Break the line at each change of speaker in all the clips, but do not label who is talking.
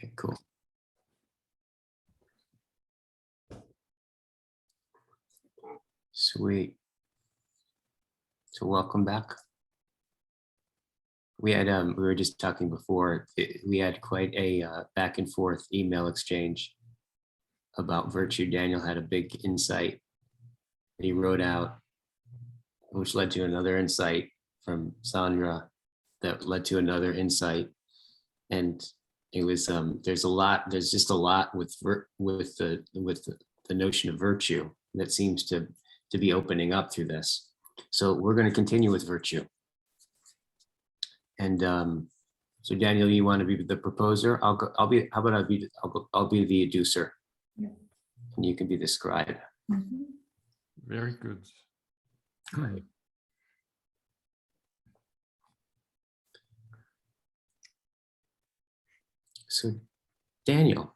Okay, cool. Sweet. So welcome back. We were just talking before, we had quite a back and forth email exchange about virtue. Daniel had a big insight that he wrote out, which led to another insight from Sandra that led to another insight. And it was, there's just a lot with the notion of virtue that seems to be opening up through this. So we're going to continue with virtue. And so Daniel, you want to be the proposer? How about I'll be the adducer. Yeah. And you can be the scribe.
Mm-hmm. Very good.
Good. So Daniel,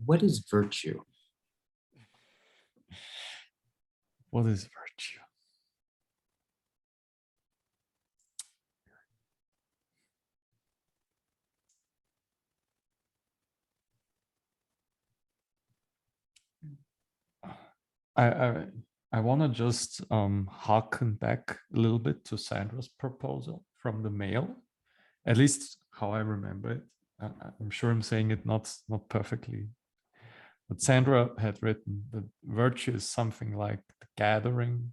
what is virtue?
What is virtue? I want to just harken back a little bit to Sandra's proposal from the mail, at least how I remember it. I'm sure I'm saying it not perfectly, but Sandra had written that virtue is something like the gathering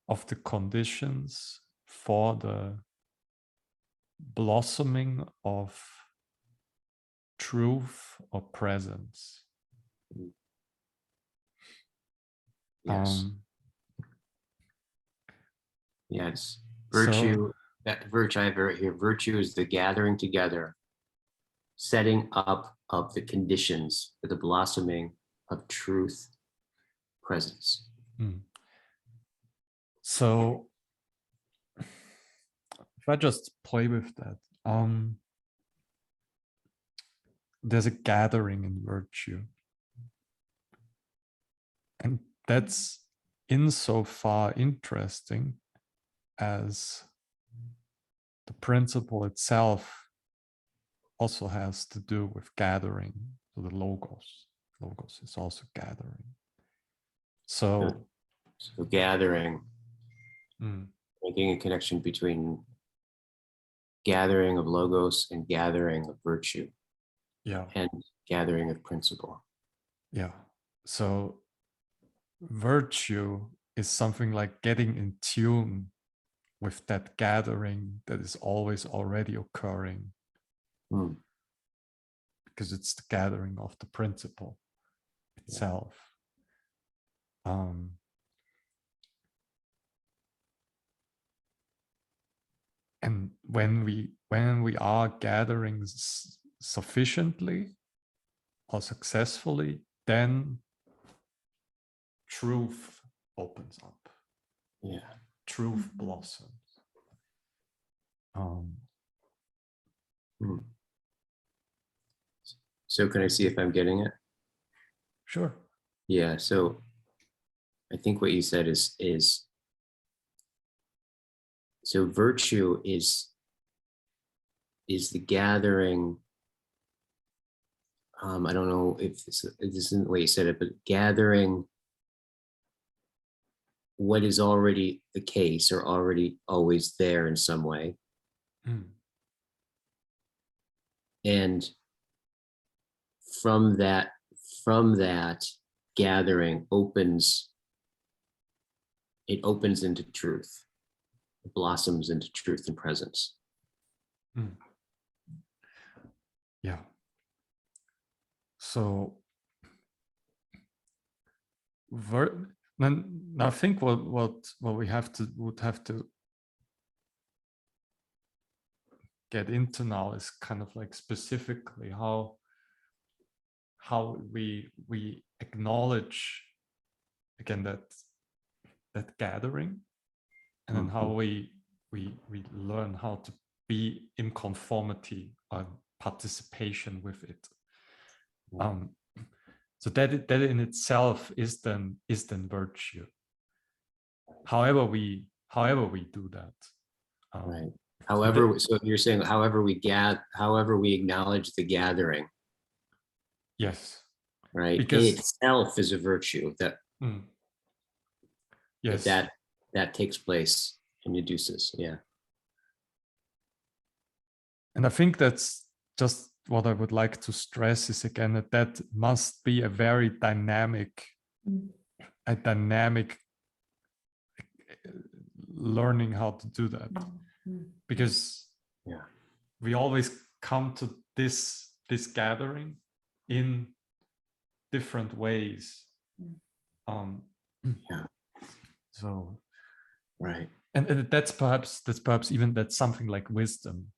of the conditions for the blossoming of truth or presence.
Yes. Yes. Virtue. That virtue I have right here. Virtue is the gathering together, setting up of the conditions for the blossoming of truth, presence.
So if I just play with that, there's a gathering in virtue. And that's insofar interesting as the principle itself also has to do with gathering. So the logos is also gathering. So
gathering, making a connection between gathering of logos and gathering of virtue.
Yeah.
And gathering of principle.
Yeah. So virtue is something like getting in tune with that gathering that is always already occurring. Because it's the gathering of the principle itself. And when we are gathering sufficiently or successfully, then truth opens up.
Yeah.
Truth blossoms.
So can I see if I'm getting it?
Sure.
Yeah, so I think what you said is so virtue is the gathering. I don't know if this isn't the way you said it, but gathering what is already the case or already always there in some way. And from that gathering opens into truth. It blossoms into truth and presence.
Yeah. So I think what we would have to get into now is kind of like specifically how we acknowledge again that gathering, and then how we learn how to be in conformity and participation with it. So that in itself is then virtue. However we do that.
Right. However, so you're saying however we acknowledge the gathering,
Yes,
right? In
because
itself is a virtue that
yes,
that takes place and induces. Yeah.
and I think that's just what I would like to stress is again that must be a very dynamic, learning how to do that, because
Yeah.
we always come to this gathering in different ways.
Yeah.
So
Right.
and that's perhaps that's something like wisdom,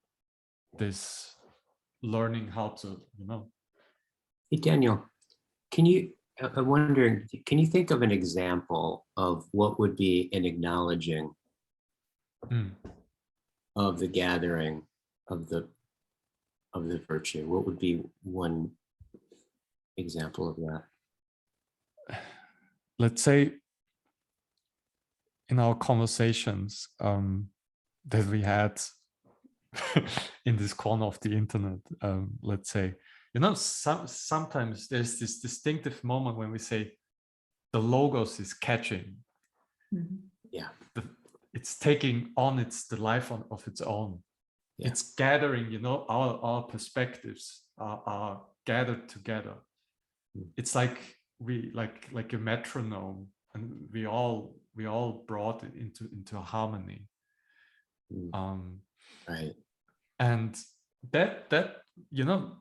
this learning how to
Hey, Daniel, I'm wondering, can you think of an example of what would be an acknowledging of the gathering of the virtue? What would be one example of that?
let's say in our conversations that we had in this corner of the internet, let's say, sometimes there's this distinctive moment when we say the logos is catching.
Yeah.
It's taking on the life of its own. Yeah. It's gathering, our perspectives are gathered together. It's like like a metronome, and we all brought it into harmony.
Right.
And that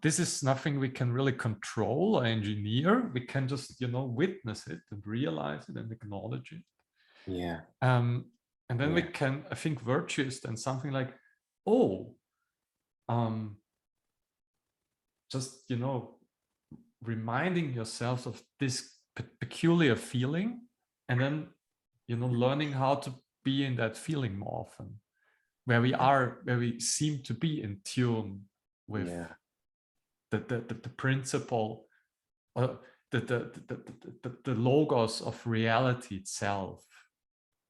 this is nothing we can really control or engineer. We can just witness it and realize it and acknowledge it.
Yeah.
And then we can, I think, virtue is then something like, just reminding yourself of this peculiar feeling, and then learning how to be in that feeling more often, where we seem to be in tune with the principle, the logos of reality itself.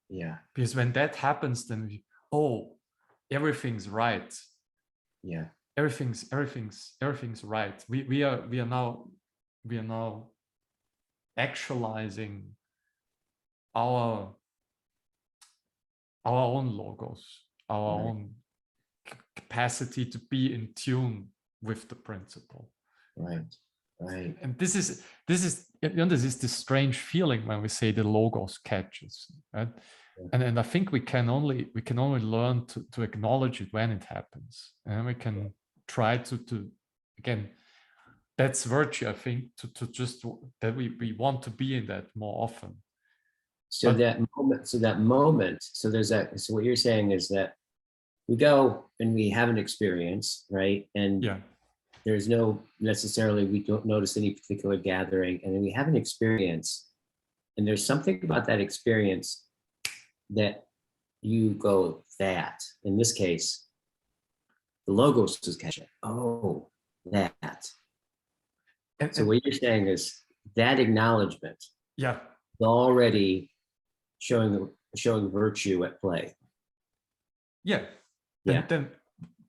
Yeah.
Because when that happens, then everything's right.
Yeah.
Everything's right. We are now actualizing our own logos, our own capacity to be in tune with the principle.
Right. Right.
And this is this strange feeling when we say the logos catches, right? And I think we can only learn to acknowledge it when it happens, and we can try to again, that's virtue, I think, to just that we want to be in that more often.
So that moment, so there's that, so what you're saying is that we go and we have an experience, right? And there's no necessarily, we don't notice any particular gathering, and then we have an experience, and there's something about that experience that you go, that, in this case, the logos is catching. Oh, that. So what you're saying is that acknowledgement is already showing virtue at play.
Then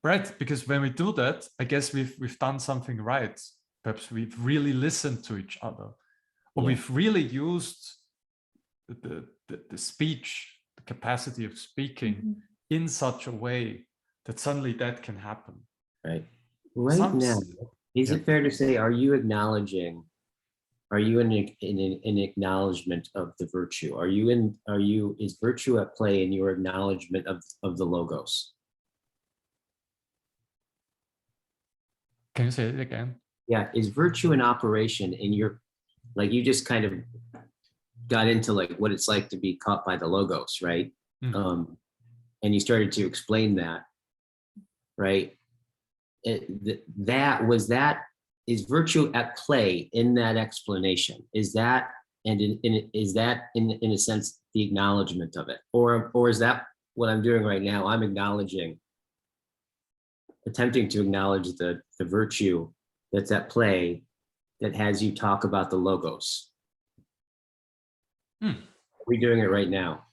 right, because when we do that, I guess we've done something right. Perhaps we've really listened to each other, or we've really used the speech, the capacity of speaking in such a way that suddenly that can happen.
Right now, is it fair to say, are you acknowledging? Are you in an acknowledgement of the virtue? Is virtue at play in your acknowledgement of the logos?
Can you say it again?
Yeah, is virtue in operation in your, like you just kind of got into like what it's like to be caught by the logos, right? And you started to explain that, right? Is virtue at play in that explanation? Is that, and is that in a sense the acknowledgement of it, or is that what I'm doing right now? I'm attempting to acknowledge the virtue that's at play that has you talk about the logos. We're doing it right now.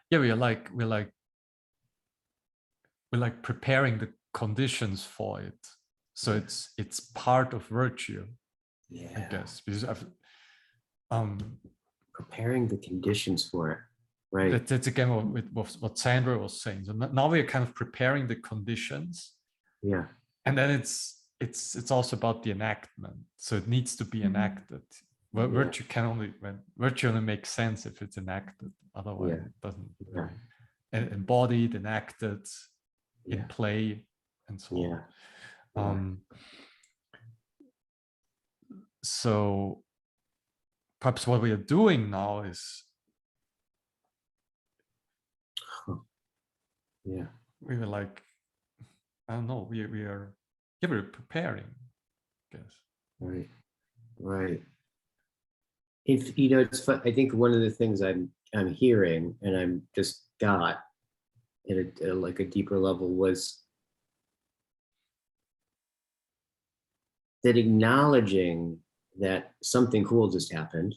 Yeah, we're like we're like preparing the conditions for it. So it's part of virtue, I guess, because
preparing the conditions for it, right?
That's again what Sandra was saying. So now we're kind of preparing the conditions, and then it's also about the enactment. So it needs to be enacted. Well, virtue only makes sense if it's enacted. Otherwise, it doesn't really. Embodied, enacted, in play, and so on. So perhaps what we are doing now is we were like, I don't know, we're preparing, I guess.
Right. If it's fun. I think one of the things I'm hearing, and I'm just got at like a deeper level, was that acknowledging that something cool just happened,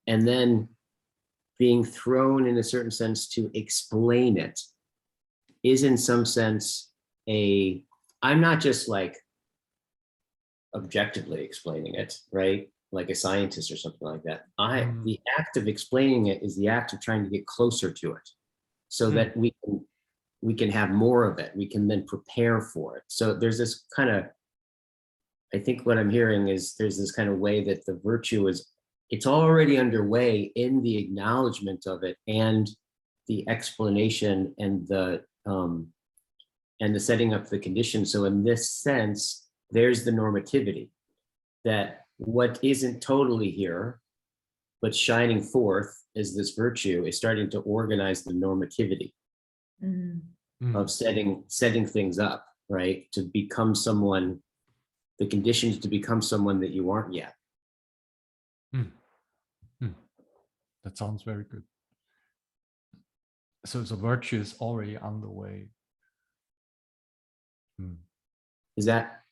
and then being thrown in a certain sense to explain it is in some sense I'm not just like objectively explaining it, right? Like a scientist or something like that. The act of explaining it is the act of trying to get closer to it so that we can have more of it. We can then prepare for it. So there's this kind of, I think what I'm hearing is there's this kind of way that the virtue it's already underway in the acknowledgement of it and the explanation and the setting up the conditions. So in this sense, there's the normativity that what isn't totally here, but shining forth as this virtue is starting to organize the normativity of setting things up, right? To become someone, the conditions to become someone that you aren't yet.
That sounds very good. So virtue is already underway.
Is that?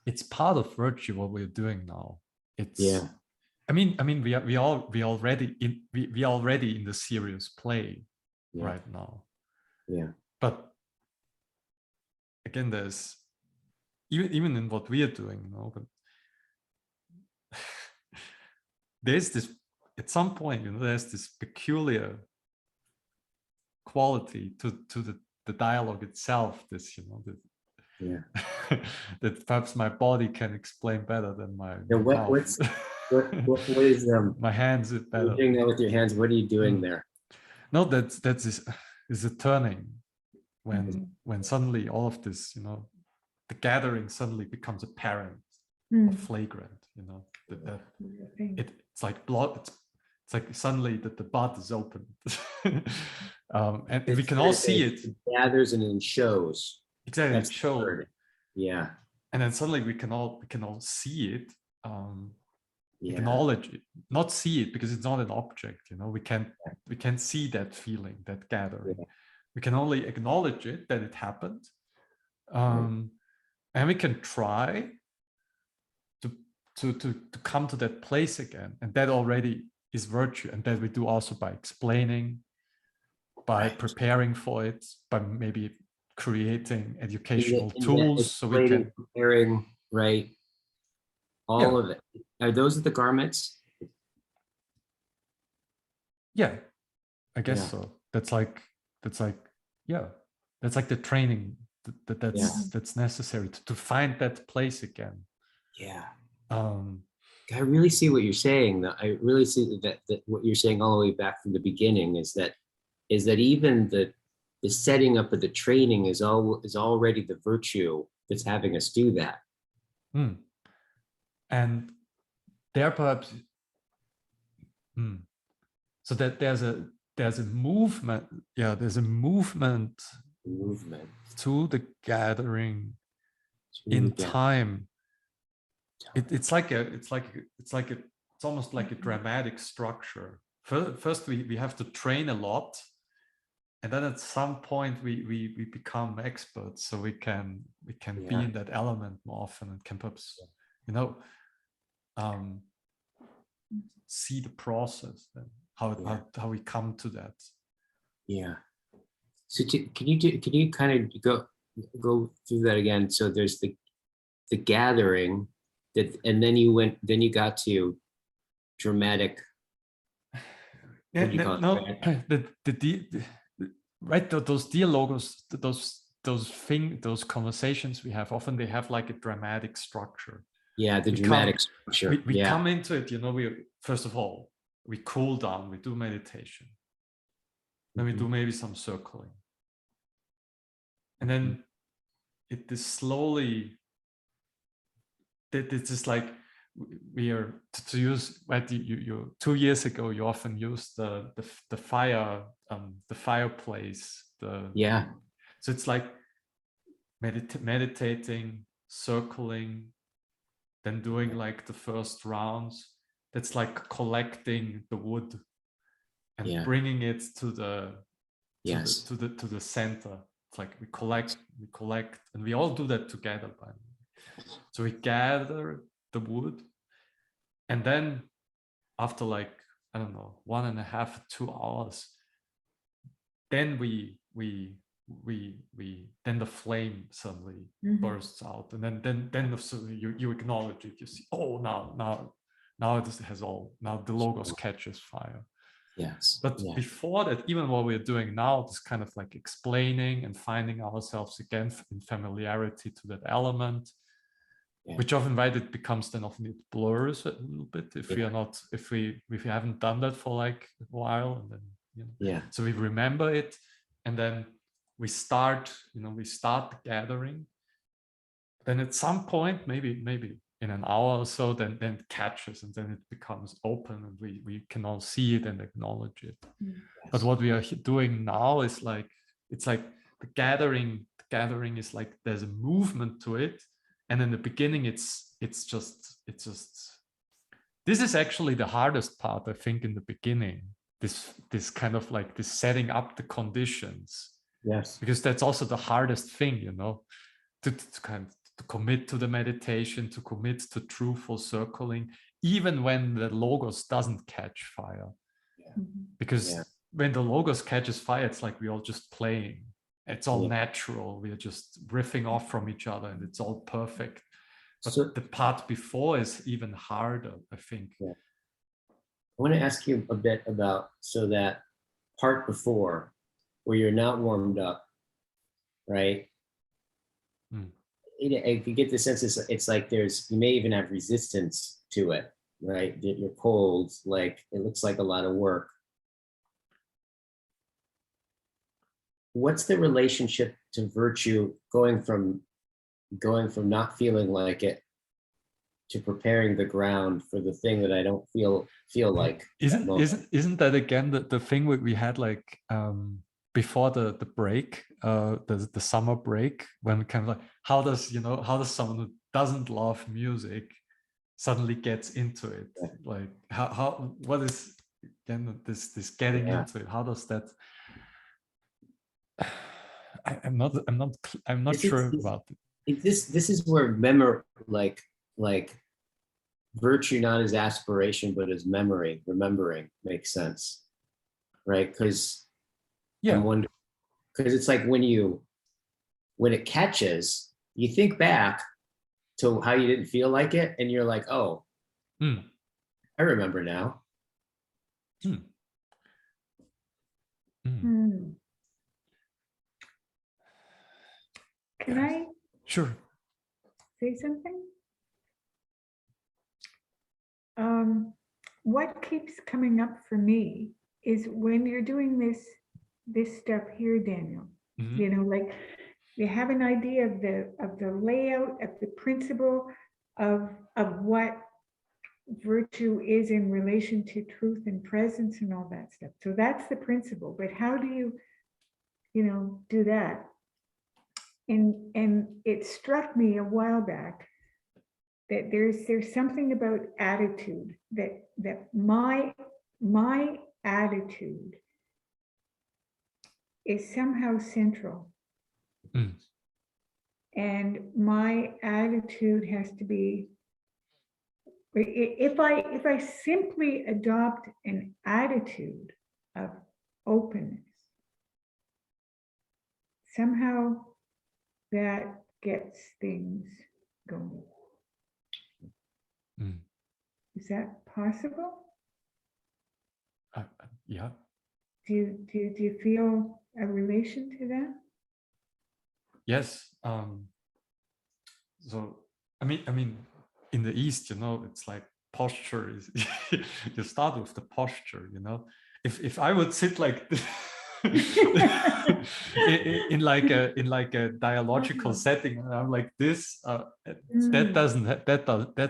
It's part of virtue what we're doing now. It's I mean we already in the serious play right now. But again, there's even in what we are doing, but there's this at some point, there's this peculiar quality to the dialogue itself. This, that perhaps my body can explain better than my mouth.
What is
my hands are better.
You're doing that with your hands. What are you doing there?
No, that's is a turning when suddenly all of this, the gathering suddenly becomes apparent or flagrant. It's like blood. It's like suddenly that the bud is open, and we can all see it.
It gathers and then shows.
Exactly, it shows.
Yeah.
And then suddenly we can all see it. Acknowledge it, not see it because it's not an object. We can't see that feeling, that gathering. We can only acknowledge it, that it happened, and we can try to come to that place again, and that already is virtue, and that we do also by explaining, by preparing for it, by maybe creating educational tools so we can
preparing, right? All of it. Are those the garments?
Yeah, I guess so. That's like the training that's necessary to find that place again.
I really see what you're saying. I really see that what you're saying all the way back from the beginning is that even the setting up of the training is already the virtue that's having us do that.
And there perhaps so that there's a movement. There's a movement to the gathering in time. It's almost like a dramatic structure. First we have to train a lot, and then at some point we become experts, so we can be in that element more often and can perhaps see the process and how we come to that.
So can you kind of go through that again? So there's the gathering that, and then you got to dramatic.
Yeah,
What do you call
no,
it?
right, those dialogos, those conversations we have, often they have like a dramatic structure.
Yeah, the
We
dramatic
come,
structure.
we
Yeah,
come into it, we first of all, we cool down, we do meditation, then we do maybe some circling. And then it is slowly, it's just like we are to use, right, you 2 years ago you often used the fire, the fireplace,
yeah,
so it's like meditating, circling, then doing like the first rounds. That's like collecting the wood and
yeah,
bringing it to the
yes,
to the center. It's like we collect, and we all do that together. By the way. So we gather the wood, and then after like, I don't know, 1.5, 2 hours, then then the flame suddenly bursts out, and then you acknowledge it. You see, oh, now it has all, now the logos catches fire.
yes,
But
yeah,
before that, even what we're doing now, this kind of like explaining and finding ourselves again in familiarity to that element,
yeah,
which often, right, it becomes then often it blurs a little bit if we are not, if we haven't done that for like a while, and then
yeah,
so we remember it, and then we start the gathering. Then at some point, maybe in an hour or so, then it catches, and then it becomes open, and we can all see it and acknowledge it. But what we are doing now is like, it's like the gathering is like there's a movement to it, and in the beginning it's just this is actually the hardest part, I think, in the beginning, this kind of like this setting up the conditions,
yes,
because that's also the hardest thing, to kind of to commit to the meditation, to commit to truthful circling, even when the logos doesn't catch fire. Because
yeah,
when the logos catches fire, it's like we're all just playing. It's all
yeah.
natural. We are just riffing off from each other, and it's all perfect. But
So
the part before is even harder, I think.
yeah. I want to ask you a bit about, so that part before where you're not warmed up, right? If you get the sense, it's like you may even have resistance to it, right? You're cold, like it looks like a lot of work. What's the relationship to virtue going from not feeling like it to preparing the ground for the thing that I don't feel like?
Isn't that again the thing we had like before the break, the summer break, when kind of like, how does someone who doesn't love music suddenly gets into it? Like how what is again this getting into it? How does that? I'm not sure about it.
This is where memory, like virtue not as aspiration but as remembering makes sense, right? Because I'm wondering, because it's like when it catches, you think back to how you didn't feel like it, and you're like, oh, I remember now.
Can I
Sure
say something? What keeps coming up for me is when you're doing this stuff here, Daniel, like you have an idea of the layout, of the principle of what virtue is in relation to truth and presence and all that stuff. So that's the principle. But how do you do that? And it struck me a while back that there's something about attitude, that my attitude is somehow central. And my attitude has to be, if I simply adopt an attitude of openness, somehow that gets things going.
Mm.
Is that possible?
Yeah.
Do you feel a relation to that?
Yes. So I mean, in the East, it's like posture is you start with the posture. If I would sit like this in like a dialogical setting, and I'm like this, that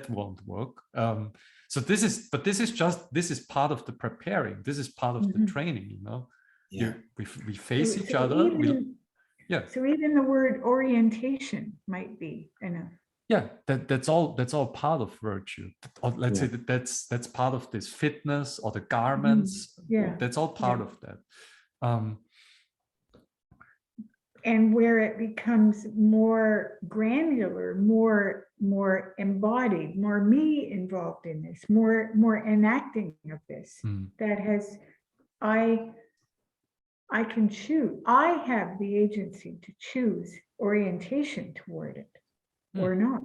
won't work. So this is part of the preparing. This is part of the training.
Yeah.
We face each other. Yeah.
So even the word orientation might be enough.
Yeah, that's all part of virtue. Or let's say that's part of this fitness or the garments.
Yeah.
That's all part of that.
And where it becomes more granular, more embodied, more me involved in this, more enacting of this. That has, I can choose. I have the agency to choose orientation toward it or not.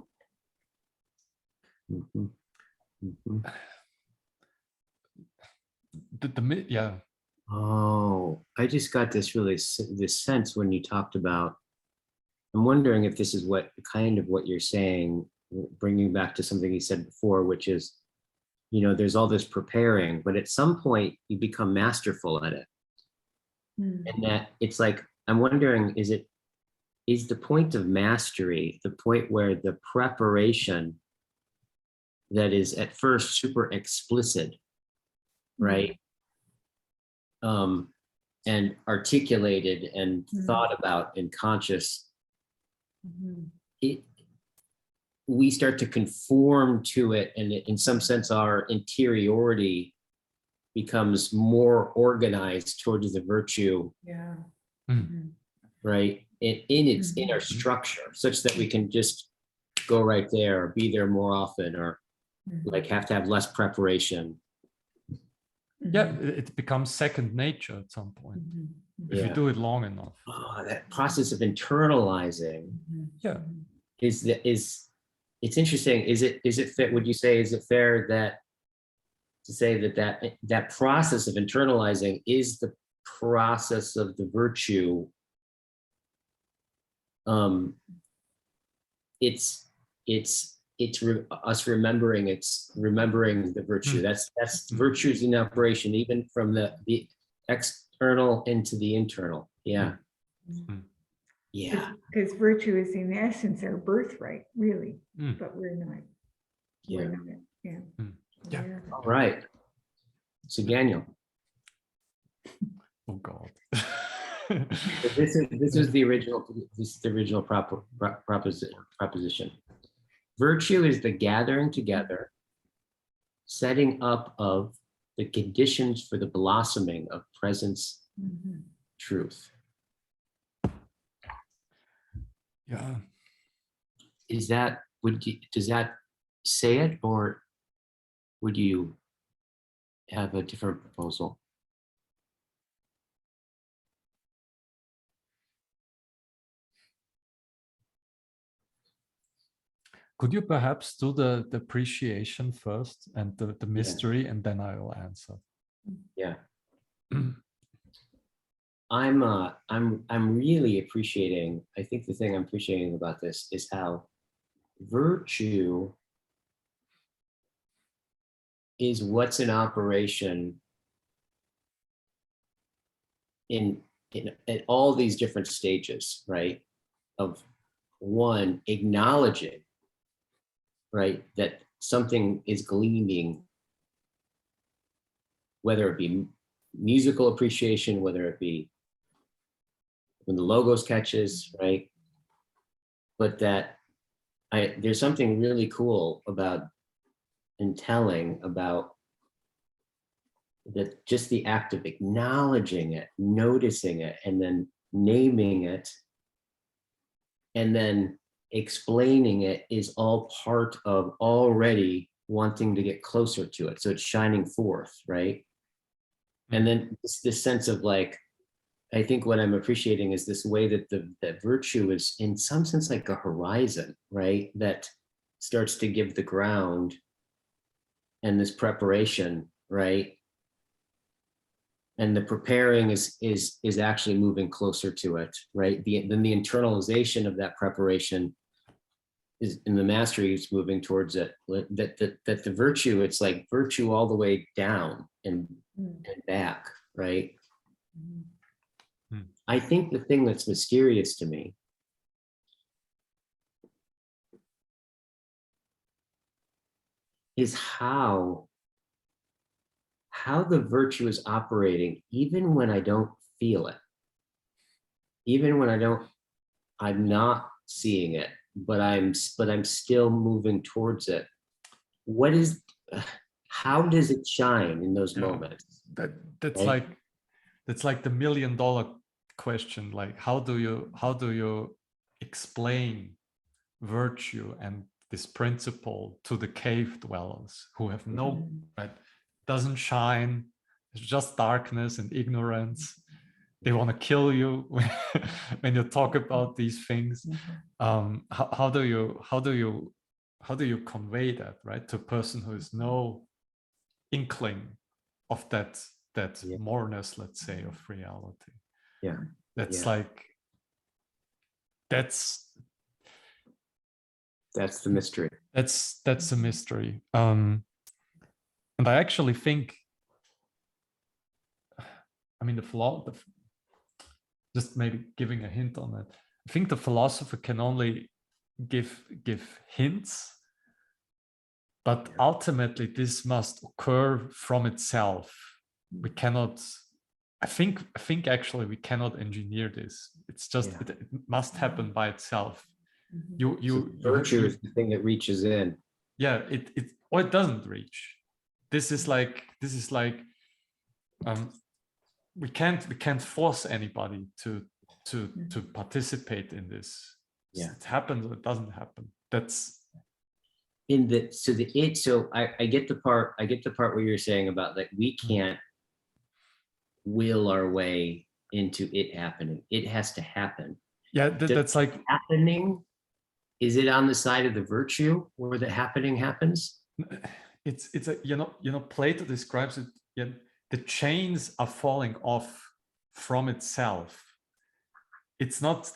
Yeah.
Oh, I just got this sense when you talked about, I'm wondering if this is what you're saying, bringing back to something you said before, which is, there's all this preparing, but at some point you become masterful at it. And that it's like, I'm wondering, is the point of mastery the point where the preparation that is at first super explicit, right? And articulated and thought about and conscious, we start to conform to it, and in some sense our interiority becomes more organized towards the virtue, right? In our structure, such that we can just go right there, or be there more often, or like have to have less preparation.
Yeah, it becomes second nature at some point if you do it long enough.
Oh, that process of internalizing, it's interesting. Is it fair? Would you say, is it fair to say that process of internalizing is the process of the virtue? Us remembering the virtue. That's virtues in operation, even from the external into the internal. Yeah.
Because virtue is in essence our birthright, really, but we're not. We're not. Yeah.
All right. So Daniel.
Oh God.
This is the original proposition. Virtue is the gathering together, setting up of the conditions for the blossoming of presence, truth.
Yeah.
Does that say it, or would you have a different proposal?
Could you perhaps do the appreciation first and the mystery, and then I will answer?
Yeah. I'm really appreciating, I think the thing I'm appreciating about this is how virtue is what's in operation at all these different stages, right? Of one, acknowledging, right, that something is gleaming, whether it be musical appreciation, whether it be when the logos catches, right? But that there's something really cool about and telling about that, just the act of acknowledging it, noticing it, and then naming it, and then explaining it is all part of already wanting to get closer to it. So it's shining forth, right? And then this sense of like, I think what I'm appreciating is this way that that virtue is in some sense like a horizon, right? That starts to give the ground and this preparation, right? And the preparing is actually moving closer to it, right? Then the internalization of that preparation is in the mastery is moving towards it. That the virtue, it's like virtue all the way down and back, right? I think the thing that's mysterious to me is how the virtue is operating, even when I don't feel it, even when I'm not seeing it, but I'm still moving towards it. What is, how does it shine in those moments?
That's
right?
that's like the $1 million question. Like, how do you explain virtue and this principle to the cave dwellers who have no, right? Doesn't shine. It's just darkness and ignorance. They want to kill you when you talk about these things. How do you convey that, right, to a person who has no inkling of that moreness, let's say, of reality?
Yeah,
that's
yeah.
like that's
the mystery.
That's a mystery. And I actually think, I mean, just maybe giving a hint on it, I think the philosopher can only give hints, but ultimately this must occur from itself. We cannot, I think actually we cannot engineer this. It's just, it must happen by itself.
Virtue is the thing that reaches in.
Yeah, or it doesn't reach. This is like we can't force anybody to participate in this.
Yeah.
It happens or it doesn't happen. That's
in the so I get the part where you're saying about that we can't will our way into it happening. It has to happen.
Yeah, that's like
happening. Is it on the side of the virtue where the happening happens?
It's a, you know, Plato describes it. Yeah, the chains are falling off from itself. It's not,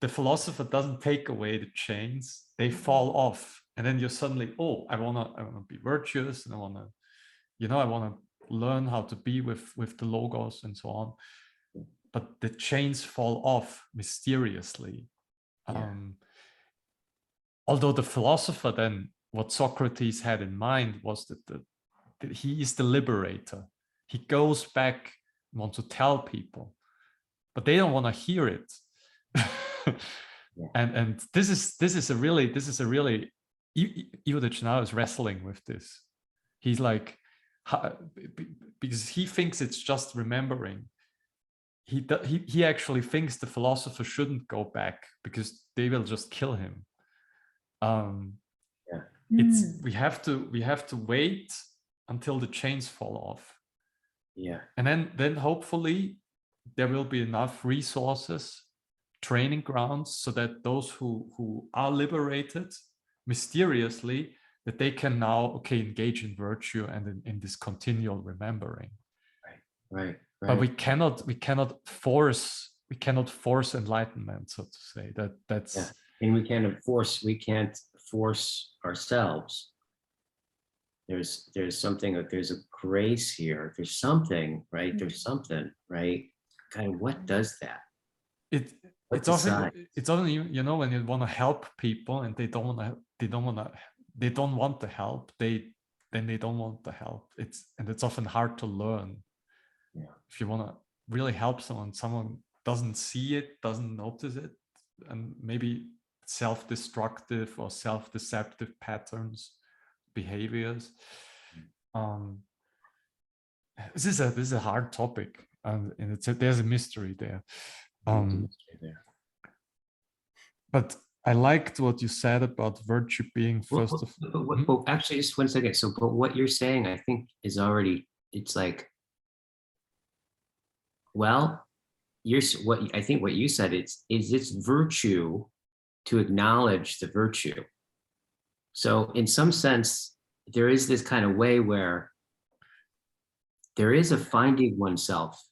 the philosopher doesn't take away the chains, they fall off, and then you're suddenly, oh, I wanna be virtuous, and I wanna learn how to be with the logos and so on. But the chains fall off mysteriously. Although the philosopher then, what Socrates had in mind was that he is the liberator. He goes back and wants to tell people, but they don't want to hear it. And this is a really Iudich now is wrestling with this. He's like, because he thinks it's just remembering. He actually thinks the philosopher shouldn't go back because they will just kill him. We have to wait until the chains fall off.
Yeah.
And then hopefully there will be enough resources, training grounds, so that those who are liberated mysteriously, that they can now engage in virtue and in this continual remembering.
Right.
But we cannot force enlightenment, so to say. That's
and we can't force ourselves. There's something, there's a grace here. There's something, right? There's something, right? Kind of, what does that?
It's often, you know, when you want to help people and they don't want the help, then they don't want the help. It's often hard to learn.
Yeah.
If you want to really help someone doesn't see it, doesn't notice it, and maybe self-destructive or self-deceptive patterns, behaviors. This is a hard topic, and there's a mystery there. But I liked what you said about virtue being first of.
But actually, just 1 second. So, but what you're saying, I think, is already. It's like, well, what I think what you said is it's virtue to acknowledge the virtue. So in some sense, there is this kind of way where there is a finding oneself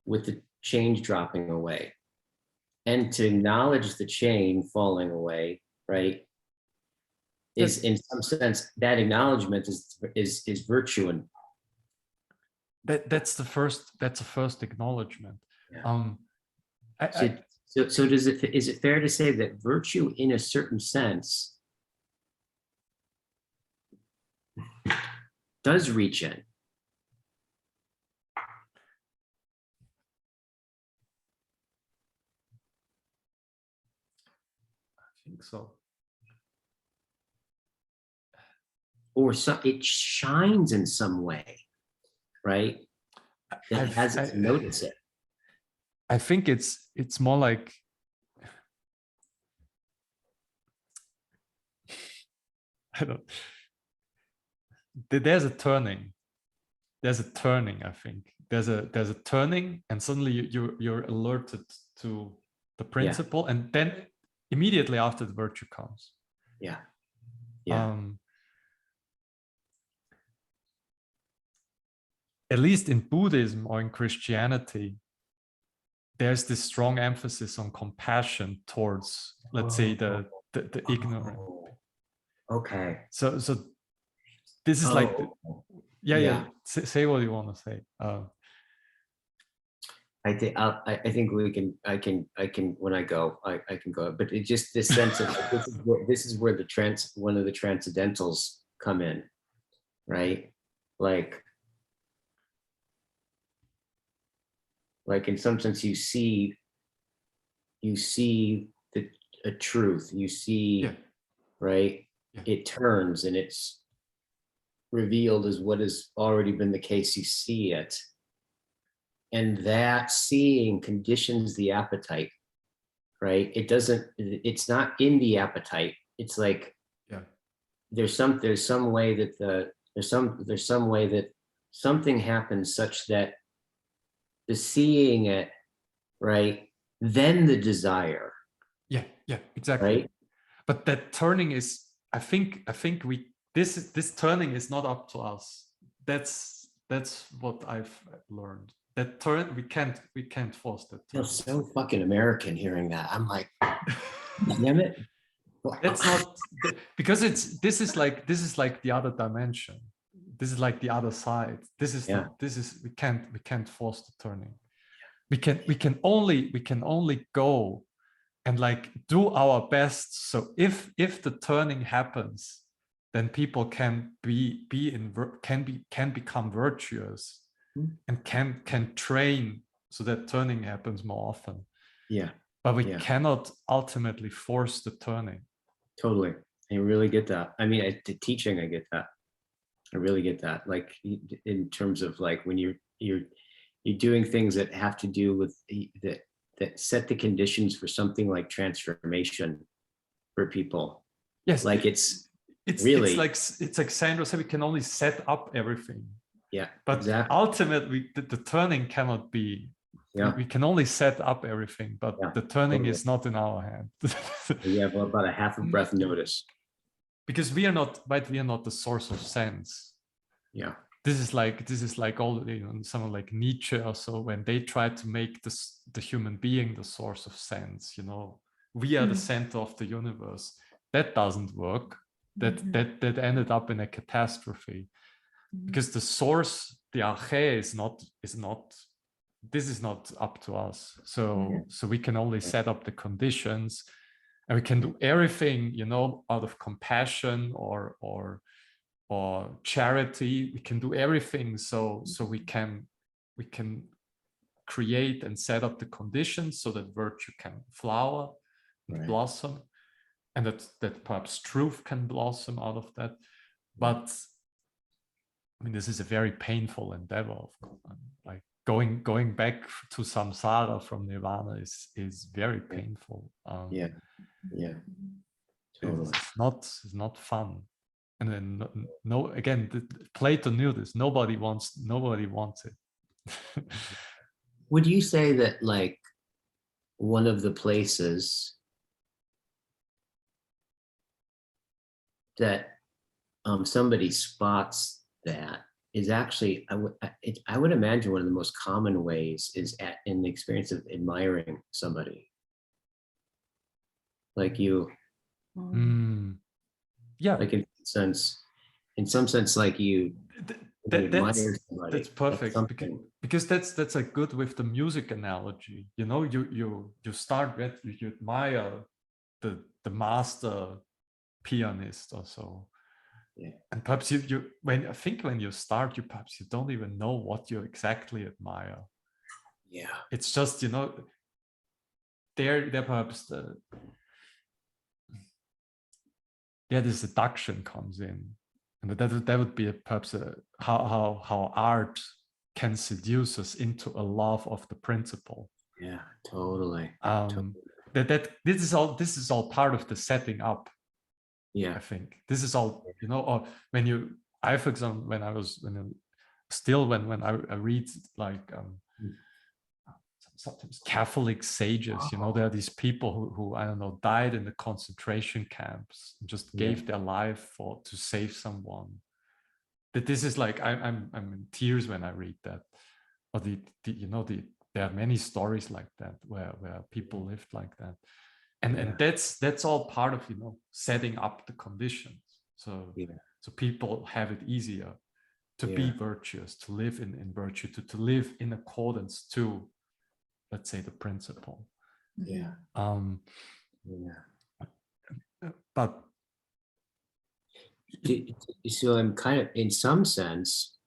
with the change dropping away, and to acknowledge the chain falling away, right? Is in some sense that acknowledgement is virtue, and
that's the first acknowledgement.
Yeah. So is it fair to say that virtue in a certain sense does reach in?
I think so.
Or so it shines in some way, right? That has to notice it.
I think it's more like, I don't, there's a turning. There's a turning, I think. There's a turning, and suddenly you're alerted to the principle, and then immediately after the virtue comes.
Yeah. Yeah.
At least in Buddhism or in Christianity, there's this strong emphasis on compassion towards, let's say, the ignorant.
Okay.
So this is like, say what you want to say.
I think I can when I go, I can go, but it's just this sense of this is where one of the transcendentals come in, right? Like in some sense you see a truth, you see, right? It turns and it's revealed as what has already been the case. You see it, and that seeing conditions the appetite, right? It's not in the appetite. It's like, there's some way that there's some way that something happens such that the seeing it, right, then the desire.
Yeah, exactly.
Right?
But that turning is, I think this turning is not up to us. That's what I've learned. That turn, we can't force that.
I feel so fucking American hearing that. I'm like, damn it.
That's not, because this is like the other dimension. This is like the other side. This is we can't force the turning. We can only go and like do our best. So if the turning happens, then people can become virtuous, and can train so that turning happens more often.
Yeah.
But we cannot ultimately force the turning.
Totally. I really get that. I mean, the teaching, I get that. I really get that. Like in terms of like when you're doing things that have to do with that set the conditions for something like transformation for people.
Yes.
Like it's
really, it's like Sandra said, we can only set up everything.
Yeah.
But
exactly.
ultimately the turning cannot be. Yeah. We can only set up everything, but the turning is not in our hand.
You have about a half a breath notice.
Because we are not the source of sense.
Yeah.
This is like all, someone like Nietzsche or so, when they try to make the human being the source of sense, we are the center of the universe. That doesn't work. That ended up in a catastrophe, because the source, the arche, this is not up to us. So we can only set up the conditions, and we can do everything, out of compassion or charity. We can do everything so we can create and set up the conditions so that virtue can flower and blossom, and that perhaps truth can blossom out of that. But I mean, this is a very painful endeavor. Like going back to samsara from nirvana is very painful. Totally. It's not fun. And then Plato knew this. Nobody wants it.
would you say that like one of the places that somebody spots that is actually, I would imagine one of the most common ways is in the experience of admiring somebody. Like you,
Yeah,
like in some sense, like you, when you admire somebody,
that's perfect,
something.
because that's like good with the music analogy. You know, you start with, you admire the master pianist or so.
Yeah.
And perhaps when you start, perhaps you don't even know what you exactly admire.
Yeah.
It's just, you know, they're perhaps the seduction comes in, and that would be perhaps how art can seduce us into a love of the principle.
Yeah, totally.
That this is all part of the setting up.
Yeah.
I think this is all, you know, or when for example, when I read like sometimes Catholic sages, you know, there are these people who I don't know, died in the concentration camps and just gave their life to save someone. That this is like, I'm in tears when I read that. Or there are many stories like that where people lived like that. And that's all part of, you know, setting up the conditions. So people have it easier to be virtuous, to live in virtue, to live in accordance to, let's say, the principle. But
so I'm kind of, in some sense,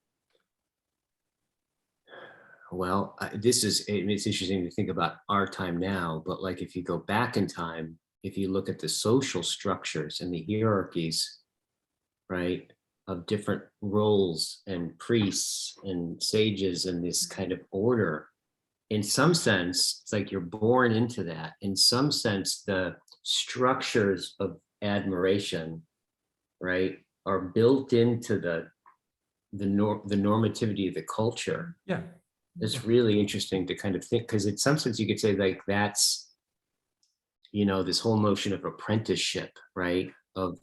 well, it's interesting to think about our time now, but like if you go back in time, if you look at the social structures and the hierarchies, right, of different roles and priests and sages and this kind of order, in some sense, it's like you're born into that. In some sense, the structures of admiration, right, are built into the normativity of the culture.
Yeah.
It's really interesting to kind of think, because in some sense you could say like that's, you know, this whole notion of apprenticeship, right? Of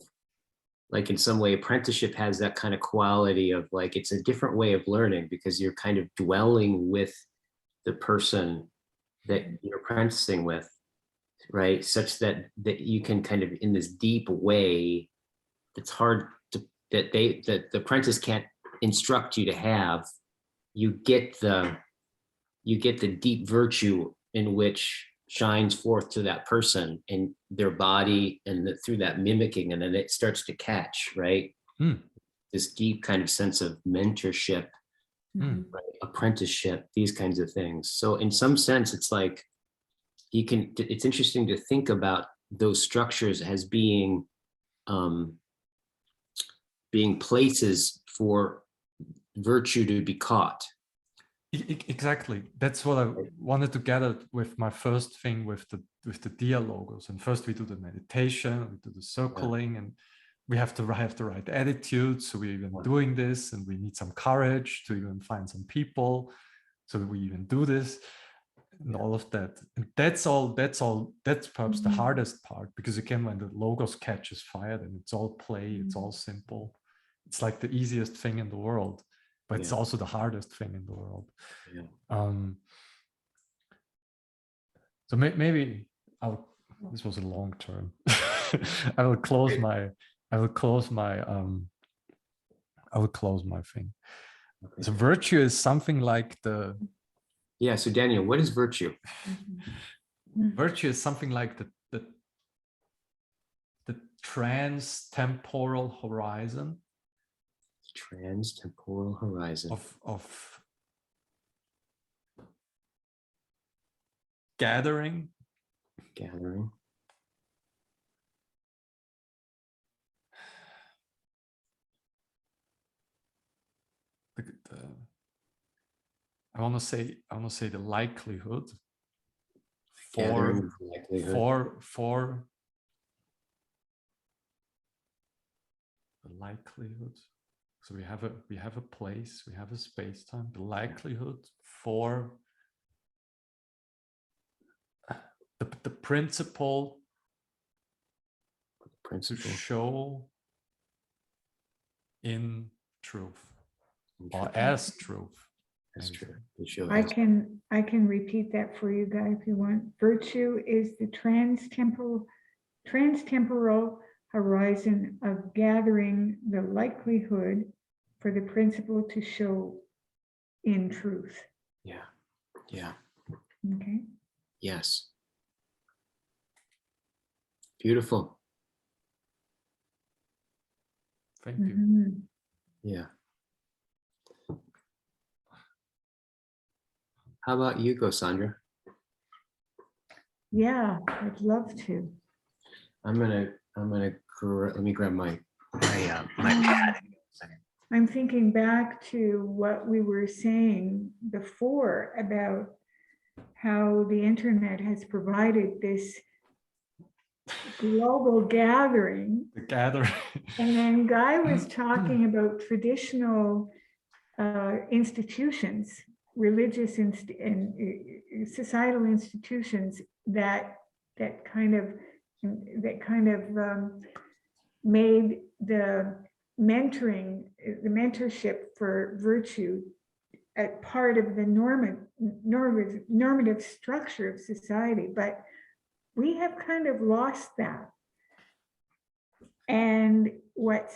like, in some way, apprenticeship has that kind of quality of like, it's a different way of learning because you're kind of dwelling with the person that you're apprenticing with, right? Such that you can kind of, in this deep way, it's hard to, that the apprentice can't instruct you to have, you get the deep virtue in which shines forth to that person and their body, and through that mimicking, and then it starts to catch, right? This deep kind of sense of mentorship, right? Apprenticeship, these kinds of things. So in some sense, it's like it's interesting to think about those structures as being places for virtue to be caught.
Exactly. That's what I wanted to get at with my first thing with the dialogos. And first we do the meditation, we do the circling, and we have to have the right attitude. So we're even doing this, and we need some courage to even find some people. So we even do this and all of that. And that's perhaps the hardest part, because again, when the logos catches fire, then it's all play, it's all simple. It's like the easiest thing in the world, but it's also the hardest thing in the world. So maybe this was a long term. I will close my thing. Okay. So virtue is something like the.
Yeah. So Daniel, what is virtue?
Virtue is something like the trans-temporal horizon.
Trans-temporal horizon
of gathering. I want to say the likelihood for the likelihood. So we have a place, we have a space-time, the likelihood for the principle to
Principle.
show in truth or
Truth.
as truth.
That's
maybe.
true. To show
I
as-
can repeat that for you guys if you want. Virtue is the transtemporal horizon of gathering the likelihood for the principle to show in truth.
Yeah. Yeah.
Okay.
Yes. Beautiful.
Thank you.
Mhm.
Yeah. How about you go, Sandra?
Yeah, I'd love to.
I'm gonna let me grab my pad.
I'm thinking back to what we were saying before about how the internet has provided this global gathering.
The gathering.
And then Guy was talking about traditional institutions, religious and societal institutions that kind of made the mentorship for virtue a part of the normative structure of society, but we have kind of lost that. And what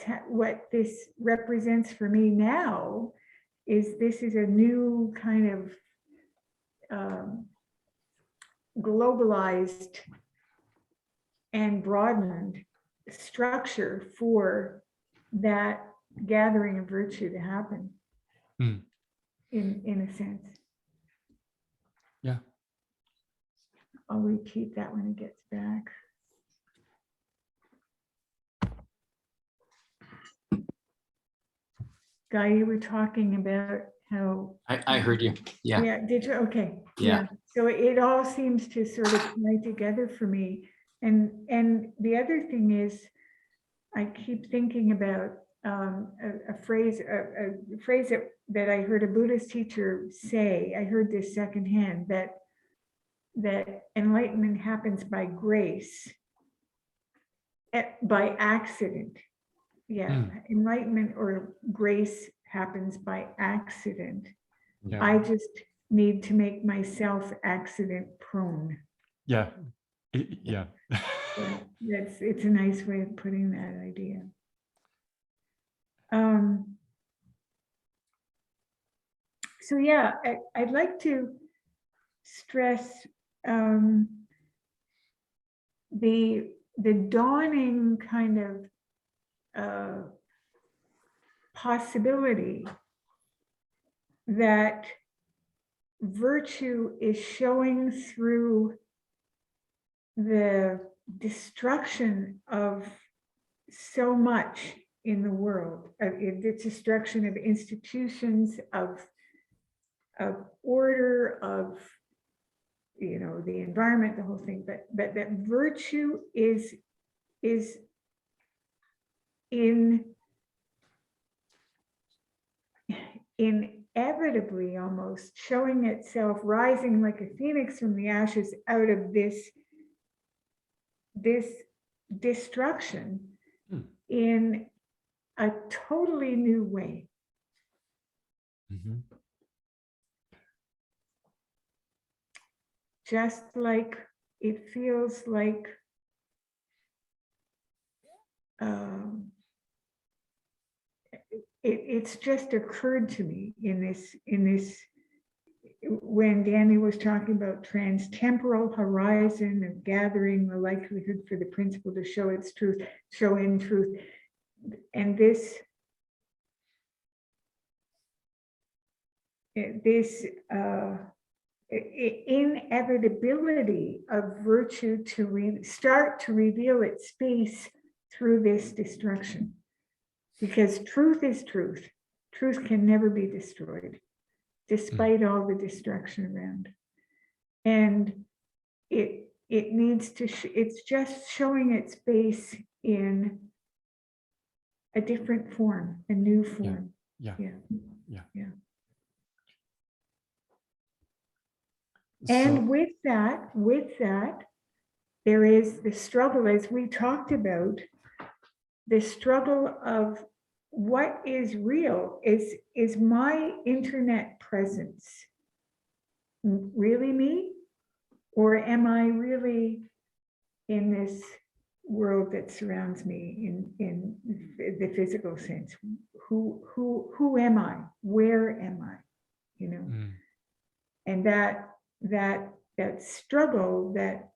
this represents for me now is this is a new kind of globalized and broadened structure for that gathering of virtue to happen. In a sense.
Yeah.
I'll repeat that when it gets back. Guy, you were talking about how.
I heard you. Yeah.
Yeah, did you? Okay.
Yeah.
So it all seems to sort of tie together for me. And the other thing is, I keep thinking about a phrase that I heard a Buddhist teacher say. I heard this secondhand, that enlightenment happens by grace, by accident. Yeah, enlightenment or grace happens by accident.
Yeah.
I just need to make myself accident prone.
Yeah. Yeah.
It's a nice way of putting that idea. So yeah, I'd like to stress the dawning kind of possibility that virtue is showing through the destruction of so much in the world. It's destruction of institutions, of order, of the environment, the whole thing. But that virtue is inevitably almost showing itself, rising like a phoenix from the ashes out of this destruction in a totally new way. Just like it feels like it's just occurred to me in this when Danny was talking about transtemporal horizon of gathering the likelihood for the principle to show its truth, show in truth, and this inevitability of virtue to start to reveal its space through this destruction. Because truth is truth. Truth can never be destroyed, despite all the destruction around. And it needs to, it's just showing its base in a different form, a new form.
Yeah.
And with that, there is the struggle, as we talked about, the struggle of what is real. Is my internet presence really me? Or am I really in this world that surrounds me in the physical sense? Who am I? Where am I? You know?
Mm.
And that struggle that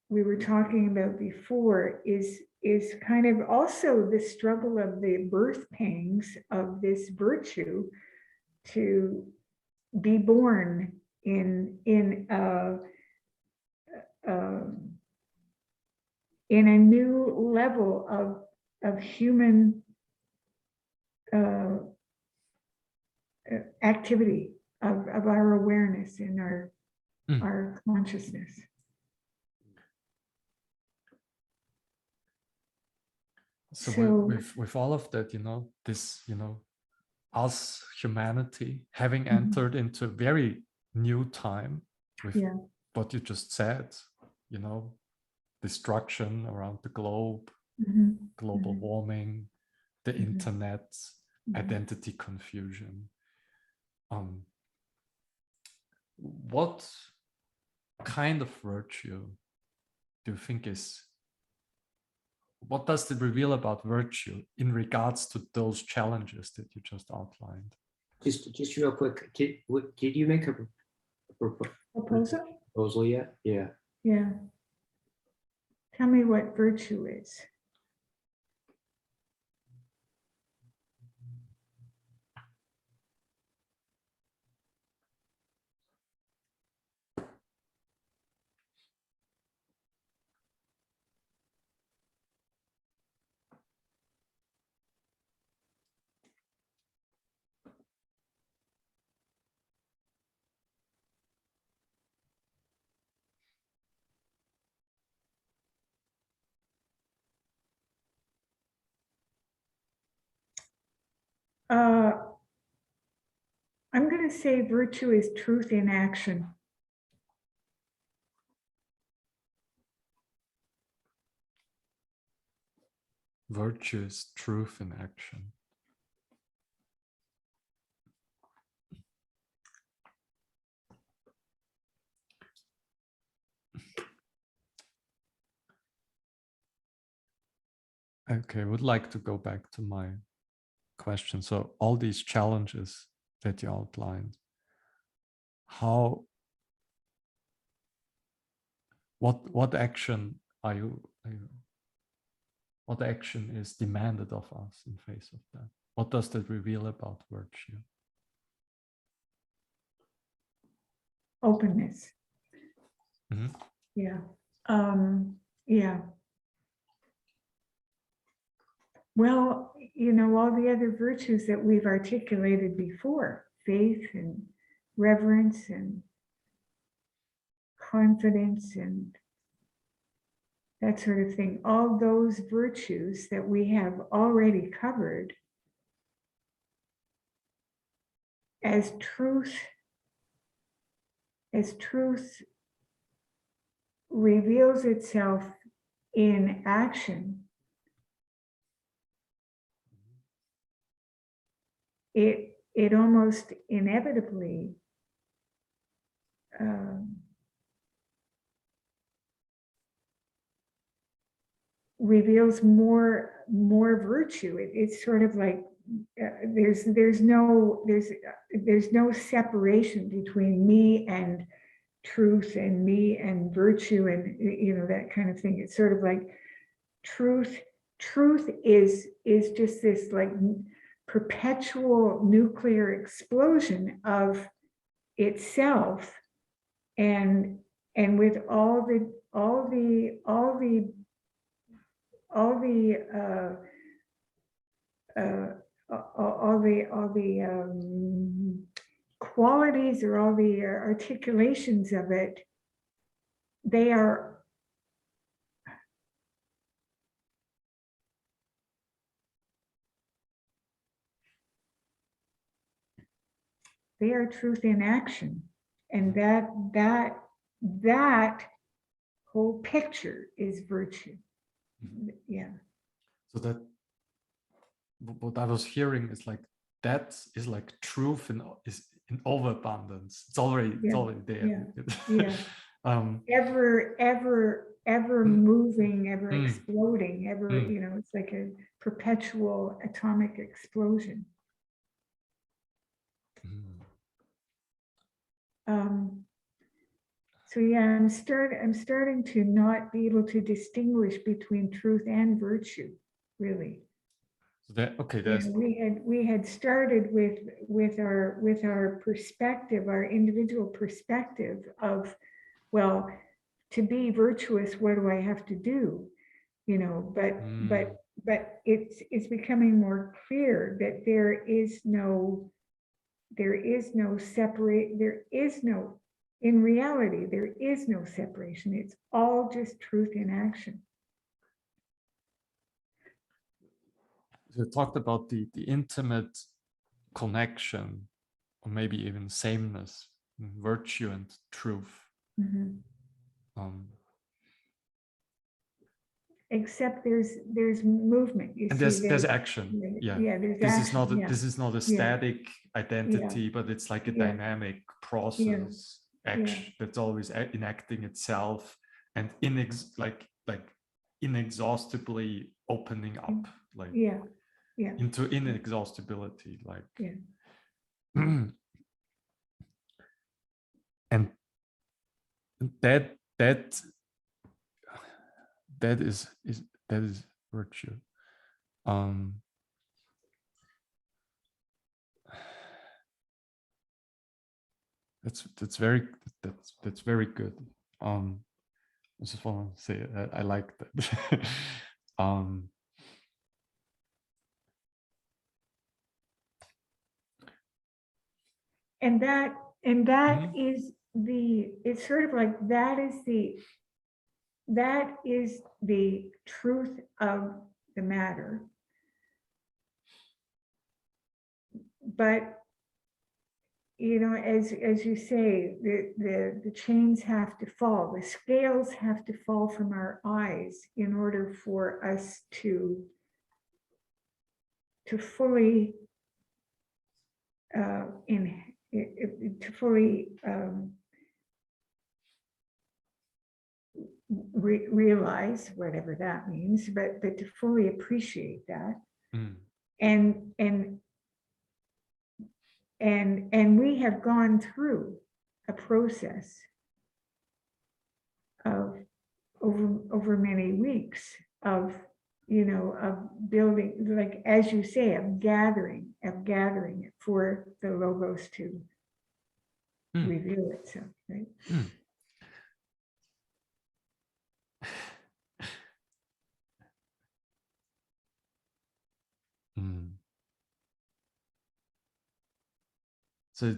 we were talking about before is kind of also the struggle of the birth pangs of this virtue to be born in a new level of human activity of our awareness and our consciousness.
So with all of that, this, us humanity having entered into a very new time with what you just said, destruction around the globe, global warming, the internet, identity confusion. What kind of virtue do you think what does it reveal about virtue in regards to those challenges that you just outlined?
Just real quick, did you make a proposal yet? Yeah.
Yeah. Tell me what virtue is. I'm going to say virtue is truth in action.
Virtue is truth in action. Okay, I would like to go back to my question. So all these challenges that you outlined, what action what action is demanded of us in face of that? What does that reveal about virtue?
Openness. Yeah. Yeah. Well, all the other virtues that we've articulated before, faith and reverence and confidence and that sort of thing, all those virtues that we have already covered, as truth reveals itself in action, it almost inevitably reveals more virtue. It's sort of like there's no separation between me and truth and me and virtue and that kind of thing. It's sort of like truth is just this like perpetual nuclear explosion of itself, and with all the qualities or all the articulations of it, they are truth in action. And that whole picture is virtue. Yeah.
So that what I was hearing is like that is like truth is in overabundance. It's already there.
Yeah. Ever moving, ever exploding, it's like a perpetual atomic explosion. So yeah, I'm starting to not be able to distinguish between truth and virtue, really. We had started with our perspective, our individual perspective of, well, to be virtuous, what do I have to do? But it's becoming more clear that there is no in reality, there is no separation. It's all just truth in action.
You talked about the intimate connection, or maybe even sameness, virtue and truth.
Except there's movement.
And there's action. Yeah.
There's
this
action.
This is not a static identity, but it's like a dynamic process, action that's always enacting itself and inexhaustibly opening up, into inexhaustibility, and that is virtue. That's very good. I just want to say I like that.
And that is it's sort of like that is the truth of the matter. But as you say, the chains have to fall, the scales have to fall from our eyes in order for us to fully realize whatever that means, but to fully appreciate that. And we have gone through a process of over many weeks of building, like as you say, of gathering for the Logos to reveal itself, right?
So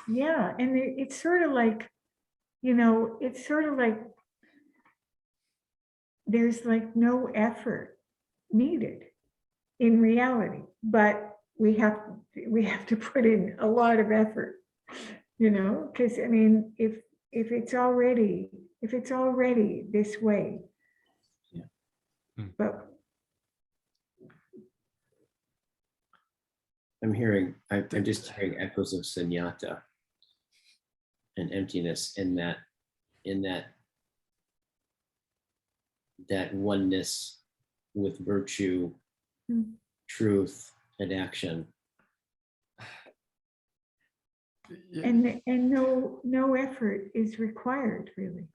yeah, and it's sort of like, there's like no effort needed in reality, but we have to put in a lot of effort, because I mean, if it's already this way, but
I'm just hearing echoes of sunyata and emptiness in that oneness with virtue, truth, and action.
And no effort is required, really.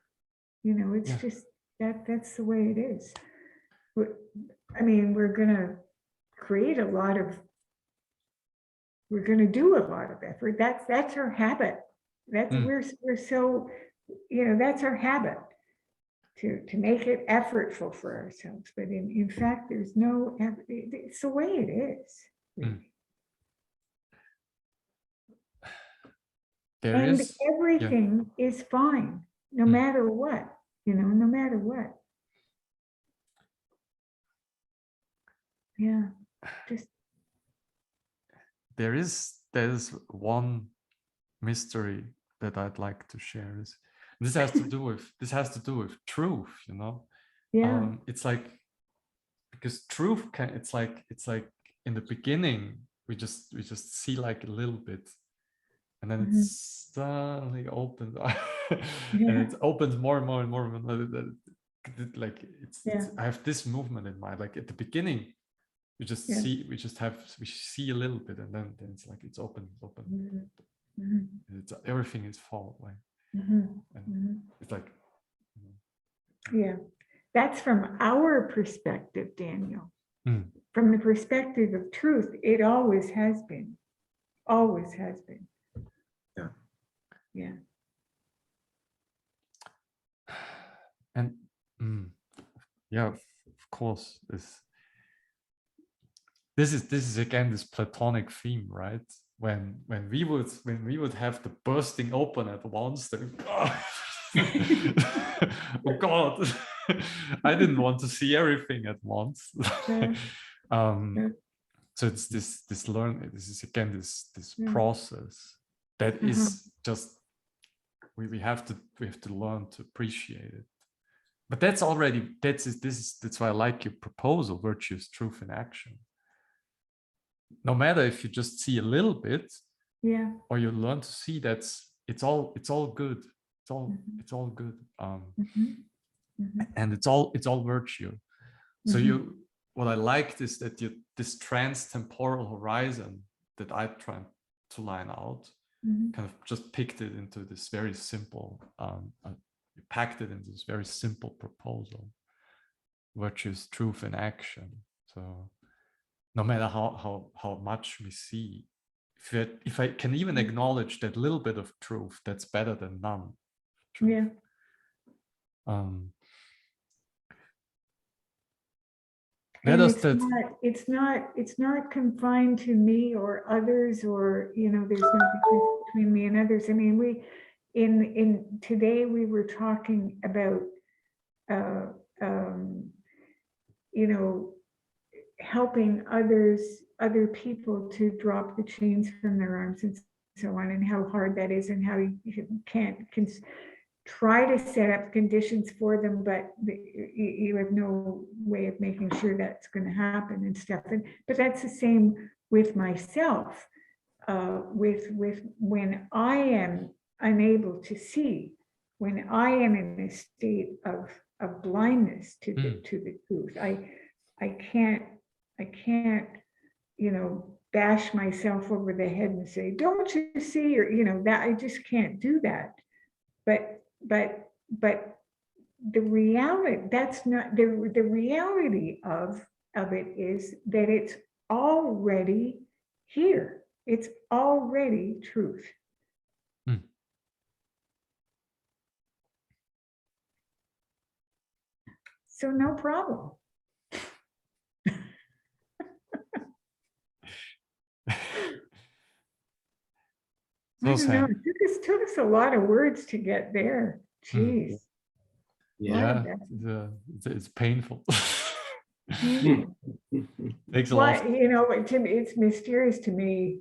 It's just that's the way it is. I mean, we're gonna do a lot of effort. That's our habit. We're so, that's our habit to make it effortful for ourselves. But in fact, there's no effort. It's the way it is. Really. And everything is fine, no matter what, no matter what. Yeah, just
there's one mystery that I'd like to share is this has to do with truth, you know.
Yeah.
It's like, because truth it's like in the beginning we just see like a little bit, and then
Mhm.
it's suddenly opens and
Yeah.
it opens more and more and more, like
Yeah.
I have this movement in mind, like at the beginning we just
Yeah.
see a little bit, and then it's like it's open.
Mhm. Mhm.
It's everything is full, like,
Mhm.
and
Mhm.
it's like,
Yeah. That's from our perspective, Daniel.
mm,
From the perspective of truth, it always has been. Always has been.
Yeah.
Yeah.
and yeah, of course, this is again this Platonic theme, right? When we would have the bursting open at once, then oh God, I didn't want to see everything at once.
Yeah. Yeah.
So it's this is again this
Yeah.
process that
Uh-huh.
is just we have to learn to appreciate it. But that's already that's why I like your proposal, virtuous truth in action. No matter if you just see a little bit,
Yeah.
or you learn to see that it's all good.
Mhm.
It's all good.
Mhm. Mhm.
And it's all virtue. So
Mhm.
what I liked is that this trans-temporal horizon that I tried to line out,
Mhm.
kind of just picked it into this very simple, you packed it into this very simple proposal, virtuous truth in action. So no matter how much we see, if I can even acknowledge that little bit of truth, that's better than none. Truth.
Yeah.
Let
And
us that.
it's not confined to me or others, or there's no difference between me and others. I mean, we in today we were talking about uh, um, helping other people to drop the chains from their arms and so on, and how hard that is, and how you can't try to set up conditions for them, but you have no way of making sure that's going to happen and stuff. But that's the same with myself, with when I am unable to see, when I am in a state of blindness to the truth. I can't bash myself over the head and say, don't you see, or that I just can't do that. But the reality, that's not the reality of it, is that it's already here. It's already truth. So no problem. I don't know. It took us a lot of words to get there. Jeez.
Yeah, it's painful.
Painful.
Takes a lot.
It's mysterious to me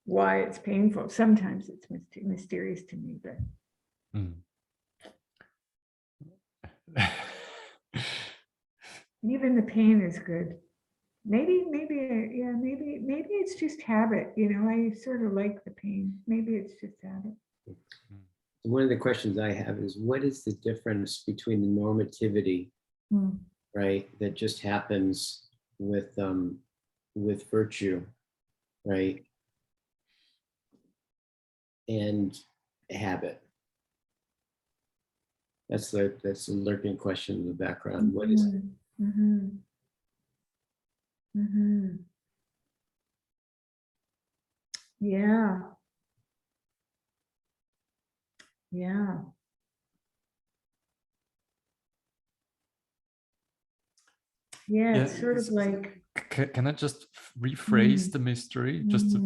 why it's painful. Sometimes it's mysterious to me, but even the pain is good. Maybe it's just habit. I sort of like the pain. Maybe it's just habit.
One of the questions I have is, what is the difference between the normativity, right, that just happens with virtue, right, and habit? That's a lurking question in the background. What is it?
Yeah. Yeah. Yeah, it's sort of like.
Can I just rephrase the mystery, just to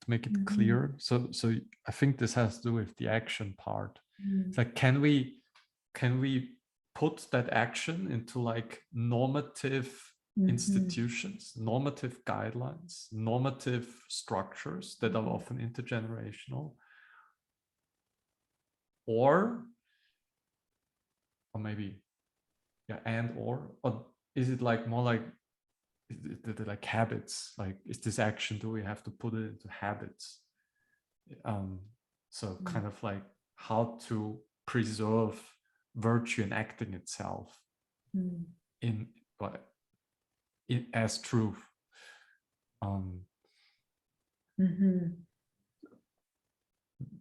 make it clear? So I think this has to do with the action part. It's like, can we put that action into like normative institutions, normative guidelines, normative structures that are often intergenerational, or maybe, yeah, and or is it like more like, like habits? Like, is this action, do we have to put it into habits? So kind of like how to preserve virtue in acting itself in as truth.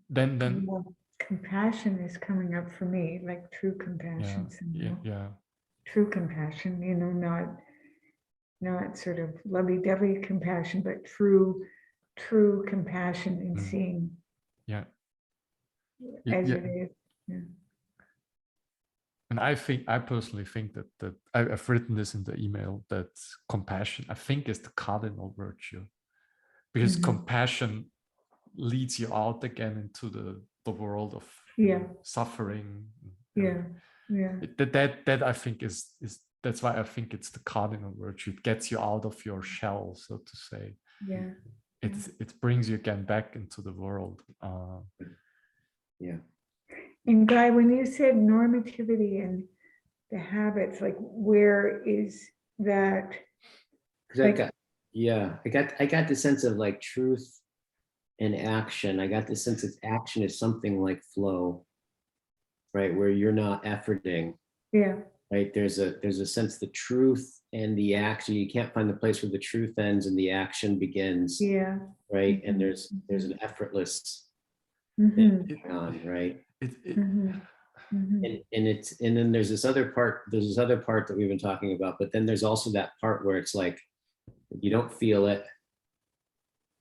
Then
compassion is coming up for me, like true compassion.
yeah.
True compassion, not sort of lovey-dovey compassion, but true compassion in seeing as it is. Yeah.
And I personally think that I've written this in the email, that compassion, I think, is the cardinal virtue, because compassion leads you out again into the world of suffering. That I think is that's why I think it's the cardinal virtue. It gets you out of your shell, so to say. It brings you again back into the world.
And Guy, when you said normativity and the habits, like, where is that?
Because I got the sense of like truth and action. I got the sense that action is something like flow, right? Where you're not efforting. Right. There's a sense the truth and the action. You can't find the place where the truth ends and the action begins. Right. And there's an effortless thing going on, right? And then there's this other part that we've been talking about, but then there's also that part where it's like you don't feel it,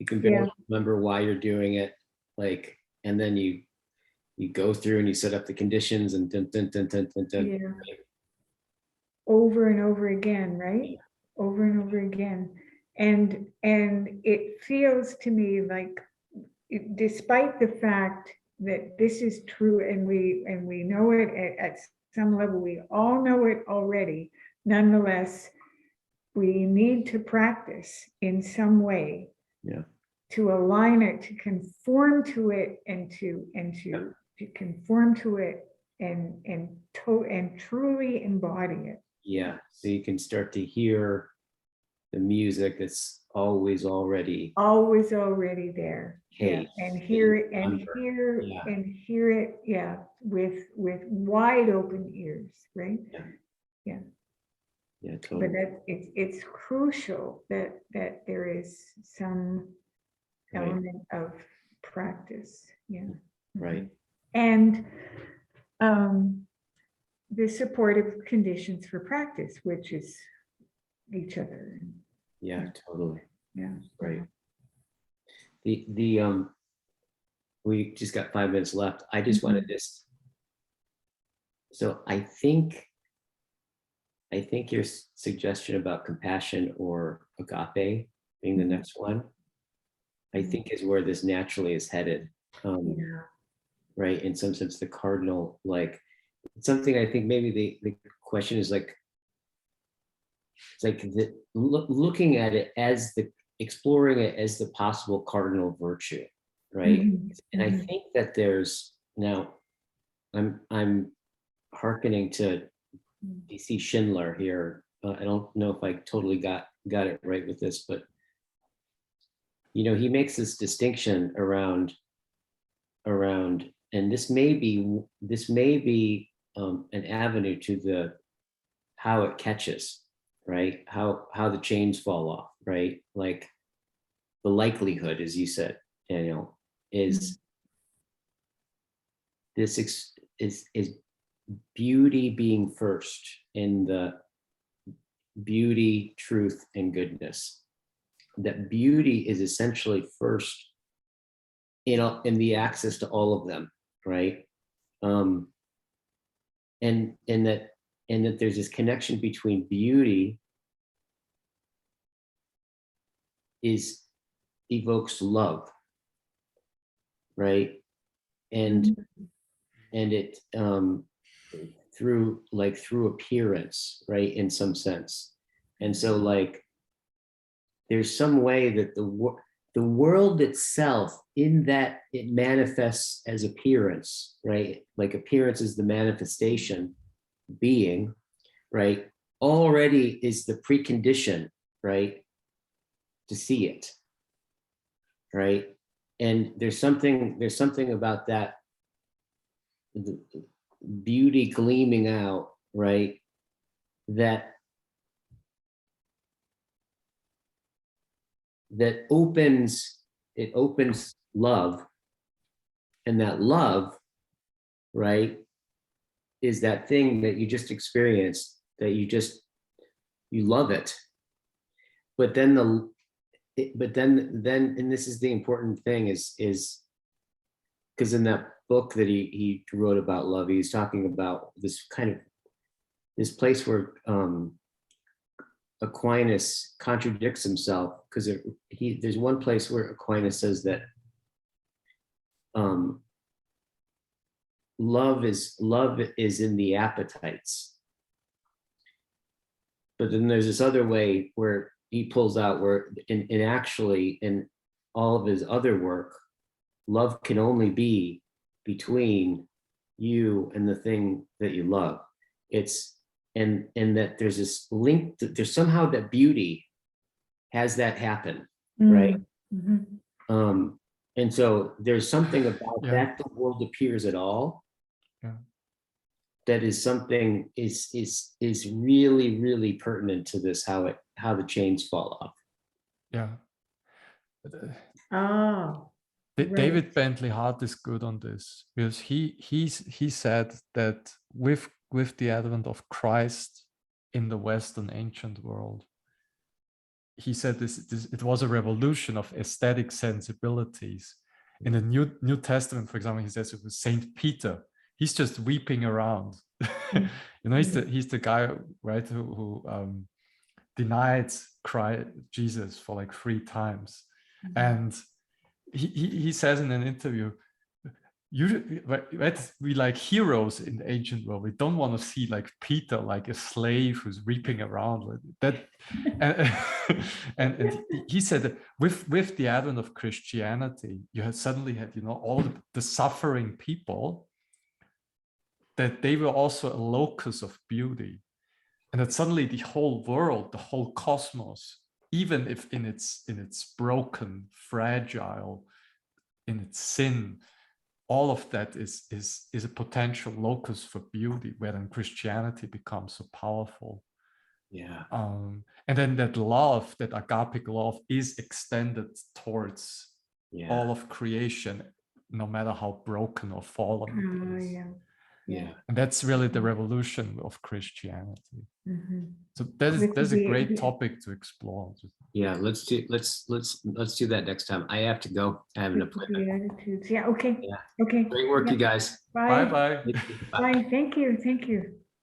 you can barely remember why you're doing it, like, and then you go through and you set up the conditions and right?
Over and over again, right? Over and over again. And it feels to me like, despite the fact that this is true and we know it at some level, we all know it already, nonetheless, we need to practice in some way to align it, to conform to it, and to conform to it and truly embody it.
So you can start to hear the music that's always already
there. And hear it with wide open ears, right?
Totally.
But it's crucial that there is some element of practice.
Right.
And the supportive conditions for practice, which is each other.
Totally. Right.
Mm-hmm.
We just got 5 minutes left. I just wanted this. So I think your suggestion about compassion or agape being the next one, I think is where this naturally is headed. Right. In some sense, the cardinal, like, it's something I think maybe the question is like, it's like looking at it as exploring it as the possible cardinal virtue, right? And I think that there's now, I'm hearkening to DC Schindler here. I don't know if I totally got it right with this, but he makes this distinction around, and this may be an avenue to how it catches, right? How the chains fall off, right? Like the likelihood, as you said, Daniel, is this is beauty being first in the beauty, truth, and goodness. That beauty is essentially first in the access to all of them, right? And that there's this connection between beauty evokes love, right? And it through appearance, right, in some sense. And so like there's some way that the world itself, in that it manifests as appearance, right? Like appearance is the manifestation, being, right? Already is the precondition, right? To see it, right? And there's something about that, the beauty gleaming out, right? That opens love, and that love, right, is that thing that you just experienced, that you love it. But then then and this is the important thing, is because in that book that he wrote about love, he's talking about this place where Aquinas contradicts himself, because there's one place where Aquinas says that love is in the appetites, but then there's this other way where he pulls out where in all of his other work, love can only be between you and the thing that you love. And that there's this link, there's somehow that beauty has that happen, right?
Mm-hmm.
And so there's something about that the world appears at all. That is something is really, really pertinent to this, how the chains fall off.
David Bentley Hart is good on this, because he said that with the advent of Christ in the Western ancient world, he said this it was a revolution of aesthetic sensibilities. In the New Testament, for example, he says it was Saint Peter. He's just weeping around. He's the guy, right, who denied Jesus for like 3 times. And he says in an interview, usually, right, we like heroes in the ancient world. We don't want to see like Peter, like a slave who's reaping around with that. And he said that with the advent of Christianity, you had suddenly had, all the suffering people, that they were also a locus of beauty, and that suddenly the whole world, the whole cosmos, even if in its broken, fragile, in its sin, all of that is a potential locus for beauty, where then Christianity becomes so powerful. And then that love, that agapic love, is extended towards all of creation, no matter how broken or fallen it is. And that's really the revolution of Christianity. So that's a great topic to explore.
Let's do that next time. I have to go. I have an appointment.
Okay. Okay.
Great work, you guys.
Bye.
Bye.
Bye. Thank you.